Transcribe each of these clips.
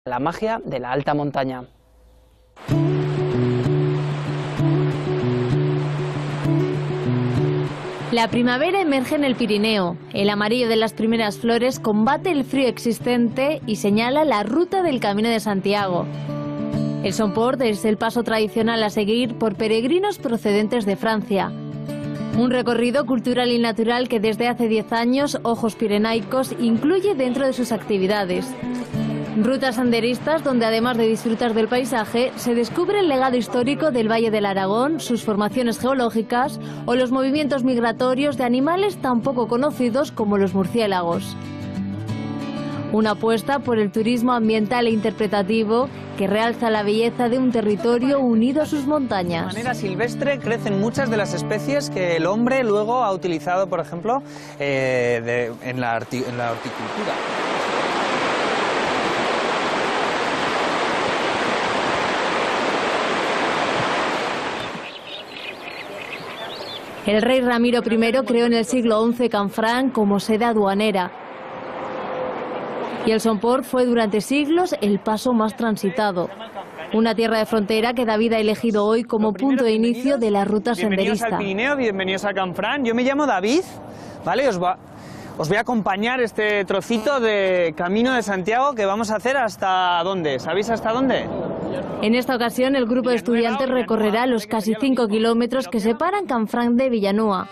La magia de la alta montaña. La primavera emerge en el Pirineo. El amarillo de las primeras flores combate el frío existente y señala la ruta del Camino de Santiago. El Somport es el paso tradicional a seguir por peregrinos procedentes de Francia. Un recorrido cultural y natural que desde hace 10 años Ojos Pirenaicos incluye dentro de sus actividades. Rutas senderistas donde además de disfrutar del paisaje, se descubre el legado histórico del Valle del Aragón, sus formaciones geológicas o los movimientos migratorios de animales tan poco conocidos como los murciélagos. Una apuesta por el turismo ambiental e interpretativo que realza la belleza de un territorio unido a sus montañas. De manera silvestre crecen muchas de las especies que el hombre luego ha utilizado, por ejemplo, en la horticultura. El rey Ramiro I creó en el siglo XI Canfranc como sede aduanera. Y el Somport fue durante siglos el paso más transitado. Una tierra de frontera que David ha elegido hoy como punto de inicio de la ruta senderista. Bienvenidos al Pirineo, bienvenidos a Canfranc. Yo me llamo David, ¿vale? Os voy a acompañar este trocito de Camino de Santiago que vamos a hacer hasta ¿dónde? ¿Sabéis hasta dónde? En esta ocasión el grupo de estudiantes recorrerá los casi 5 kilómetros que separan Canfranc de Villanueva.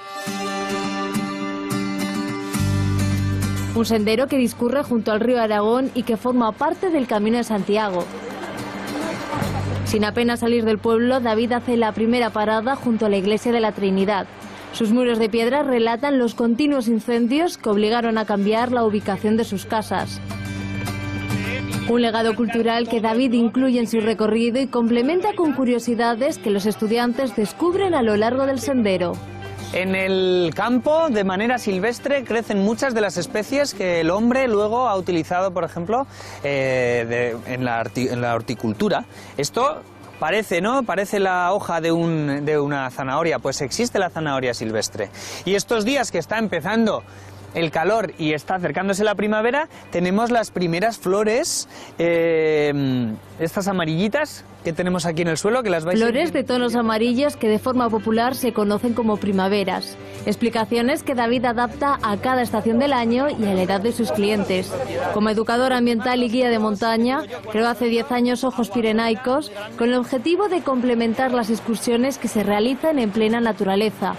Un sendero que discurre junto al río Aragón y que forma parte del Camino de Santiago. Sin apenas salir del pueblo, David hace la primera parada junto a la iglesia de la Trinidad. Sus muros de piedra relatan los continuos incendios que obligaron a cambiar la ubicación de sus casas. Un legado cultural que David incluye en su recorrido y complementa con curiosidades que los estudiantes descubren a lo largo del sendero. En el campo, de manera silvestre, crecen muchas de las especies que el hombre luego ha utilizado, por ejemplo, en la horticultura. Esto parece, ¿no? Parece la hoja de una zanahoria. Pues existe la zanahoria silvestre. Y estos días que está empezando el calor y está acercándose la primavera, tenemos las primeras flores, estas amarillitas que tenemos aquí en el suelo, que las vais a... Flores de tonos amarillos que de forma popular se conocen como primaveras. Explicaciones que David adapta a cada estación del año y a la edad de sus clientes. Como educador ambiental y guía de montaña, creó hace 10 años Ojos Pirenaicos con el objetivo de complementar las excursiones que se realizan en plena naturaleza.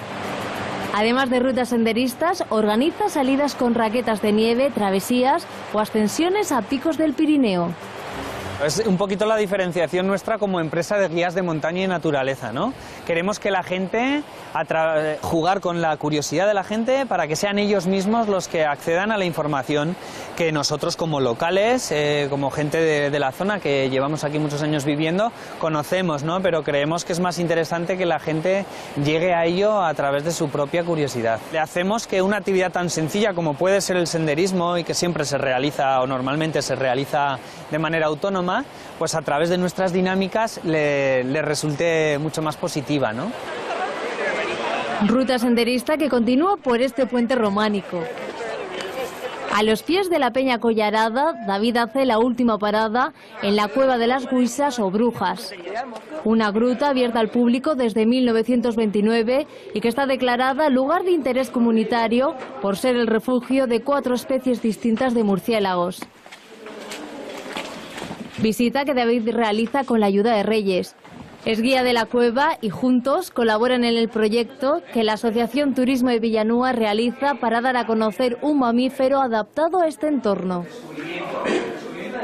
Además de rutas senderistas, organiza salidas con raquetas de nieve, travesías o ascensiones a picos del Pirineo. Es un poquito la diferenciación nuestra como empresa de guías de montaña y naturaleza, ¿no? Queremos que la gente, jugar con la curiosidad de la gente para que sean ellos mismos los que accedan a la información que nosotros como locales, como gente de la zona que llevamos aquí muchos años viviendo, conocemos, ¿no? Pero creemos que es más interesante que la gente llegue a ello a través de su propia curiosidad. Le hacemos que una actividad tan sencilla como puede ser el senderismo y que siempre se realiza o normalmente se realiza de manera autónoma, pues a través de nuestras dinámicas le resulte mucho más positiva, ¿no? Ruta senderista que continúa por este puente románico. A los pies de la Peña Collarada, David hace la última parada en la Cueva de las Guisas o Brujas. Una gruta abierta al público desde 1929 y que está declarada lugar de interés comunitario por ser el refugio de 4 especies distintas de murciélagos. Visita que David realiza con la ayuda de Reyes. Es guía de la cueva y juntos colaboran en el proyecto que la Asociación Turismo de Villanueva realiza para dar a conocer un mamífero adaptado a este entorno.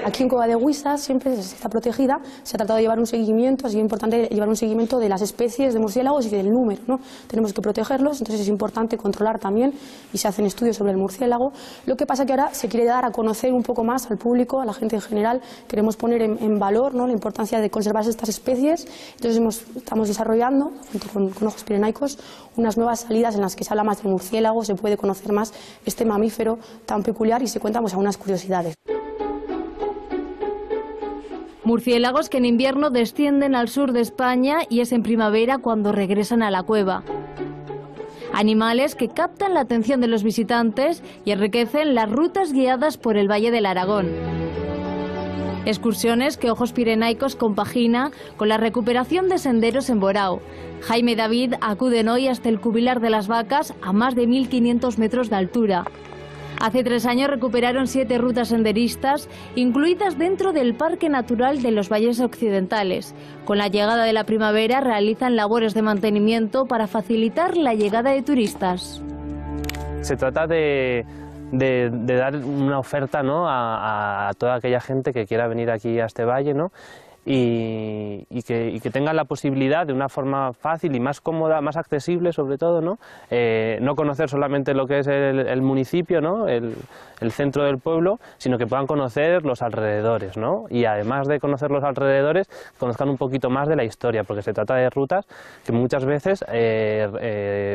Aquí en Cueva de Guisas siempre está protegida, se ha tratado de llevar un seguimiento, es importante llevar un seguimiento de las especies de murciélagos y del número, ¿no? Tenemos que protegerlos, entonces es importante controlar también y se hacen estudios sobre el murciélago. Lo que pasa que ahora se quiere dar a conocer un poco más al público, a la gente en general, queremos poner en valor, ¿no?, la importancia de conservar estas especies, entonces estamos desarrollando, junto con Ojos Pirenaicos, unas nuevas salidas en las que se habla más del murciélago, se puede conocer más este mamífero tan peculiar y se cuentan pues algunas curiosidades. Murciélagos que en invierno descienden al sur de España y es en primavera cuando regresan a la cueva. Animales que captan la atención de los visitantes y enriquecen las rutas guiadas por el Valle del Aragón. Excursiones que Ojos Pirenaicos compagina con la recuperación de senderos en Borao. Jaime y David acuden hoy hasta el Cubilar de las Vacas a más de 1.500 metros de altura. Hace 3 años recuperaron 7 rutas senderistas, incluidas dentro del Parque Natural de los Valles Occidentales. Con la llegada de la primavera realizan labores de mantenimiento para facilitar la llegada de turistas. Se trata de dar una oferta, ¿no?, a toda aquella gente que quiera venir aquí a este valle, ¿no?, y que tengan la posibilidad de una forma fácil y más cómoda, más accesible sobre todo, ¿no?, no conocer solamente lo que es el municipio, ¿no?, el centro del pueblo, sino que puedan conocer los alrededores, ¿no?, y además de conocer los alrededores, conozcan un poquito más de la historia, porque se trata de rutas que muchas veces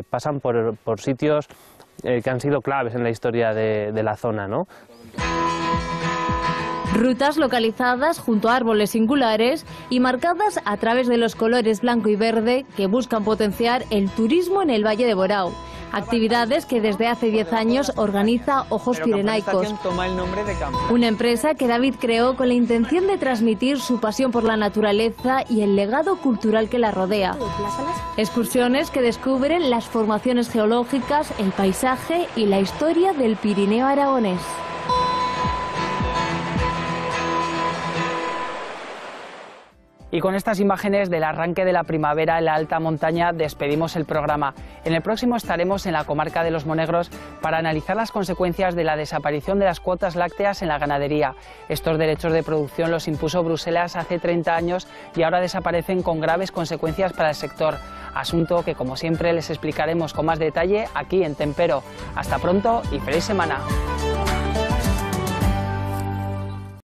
pasan por sitios que han sido claves en la historia de la zona, ¿no? Rutas localizadas junto a árboles singulares y marcadas a través de los colores blanco y verde que buscan potenciar el turismo en el Valle de Borao. Actividades que desde hace 10 años organiza Ojos Pirenaicos, una empresa que David creó con la intención de transmitir su pasión por la naturaleza y el legado cultural que la rodea. Excursiones que descubren las formaciones geológicas, el paisaje y la historia del Pirineo aragonés. Y con estas imágenes del arranque de la primavera en la alta montaña despedimos el programa. En el próximo estaremos en la comarca de Los Monegros para analizar las consecuencias de la desaparición de las cuotas lácteas en la ganadería. Estos derechos de producción los impuso Bruselas hace 30 años y ahora desaparecen con graves consecuencias para el sector. Asunto que, como siempre, les explicaremos con más detalle aquí en Tempero. Hasta pronto y feliz semana.